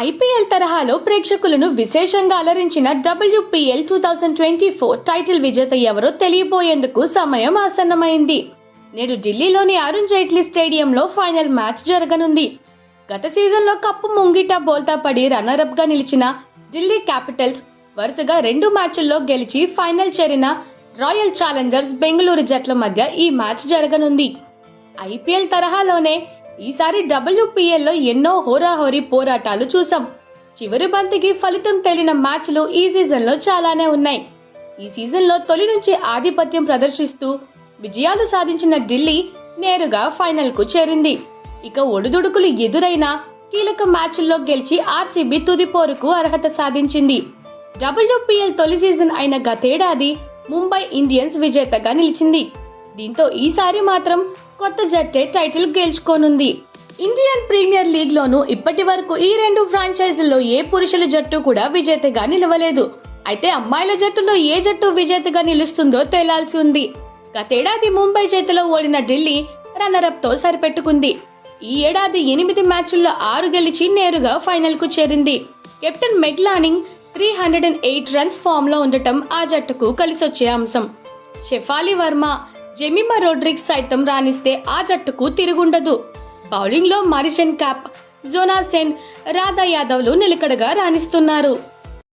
IPL తరహాలో ప్రేక్షకులను విశేషంగా అలరించిన WPL 2024 టైటిల్ విజేత ఎవరో తెలియబోయేందుకు సమయం ఆసన్నమైంది. నేడు ఢిల్లీలోని అరుణ్ జైట్లీ స్టేడియంలో ఫైనల్ మ్యాచ్ జరగనుంది. గత సీజన్లో కప్పు ముంగిట బోల్తా పడి రన్నరప్ గా నిలిచిన ఢిల్లీ క్యాపిటల్స్ వరుసగా 2 మ్యాచ్ల్లో గెలిచి ఫైనల్ చేరిన రాయల్ ఛాలెంజర్స్ బెంగళూరు జట్ల మధ్య ఈ మ్యాచ్ జరగనుంది. ఐపీఎల్ తరహాలోనే ఈసారి WPL లో ఎన్నో హోరాహోరీ పోరాటాలు చూసాం. చివరి బంతికి ఫలితం తేలిన మ్యాచ్లు ఈ సీజన్లో చాలానే ఉన్నాయి. ఈ సీజన్లో తొలి నుంచి ఆధిపత్యం ప్రదర్శిస్తూ విజయాలు సాధించిన ఢిల్లీ నేరుగా ఫైనల్ కు చేరింది. ఇక ఒడిదుడుకులు ఎదురైనా కీలక మ్యాచ్ల్లో గెలిచి ఆర్సీబీ తుది పోరుకు అర్హత సాధించింది. WPL తొలి సీజన్ అయిన గతేడాది ముంబై ఇండియన్స్ విజేతగా నిలిచింది. దీంతో ఈసారి మాత్రం కొత్త జట్టే టైటిల్ గెలుచుకోనుంది. ఇండియన్ ప్రీమియర్ లీగ్ లోనూ ఇప్పటి వరకు ఈ 2 ఫ్రాంచైజీల్లో ఏ పురుషుల జట్టు కూడా విజేతగా నిలవలేదు. అయితే అమ్మాయిల జట్టులో ఏ జట్టు విజేతగా నిలుస్తుందో తేలాల్సి ఉంది. గతేడాది ముంబై చేతిలో ఓడిన ఢిల్లీ రన్నరప్ తో సరిపెట్టుకుంది. ఈ ఏడాది 8 మ్యాచ్ల్లో 6 గెలిచి నేరుగా ఫైనల్ కు చేరింది. కెప్టెన్ మెగ్లానింగ్ 308 రన్స్ ఫామ్ లో ఉండటం ఆ జట్టుకు కలిసొచ్చే అంశం. షెఫాలి వర్మ, జెమిమా రోడ్రిగ్స్ సైతం రాణిస్తే ఆ జట్టుకు తిరుగుండదు. బౌలింగ్ లో మారిషన్ క్యాప్, జోనాస్ సెన్, రాధా యాదవ్లు నిలకడగా రాణిస్తున్నారు.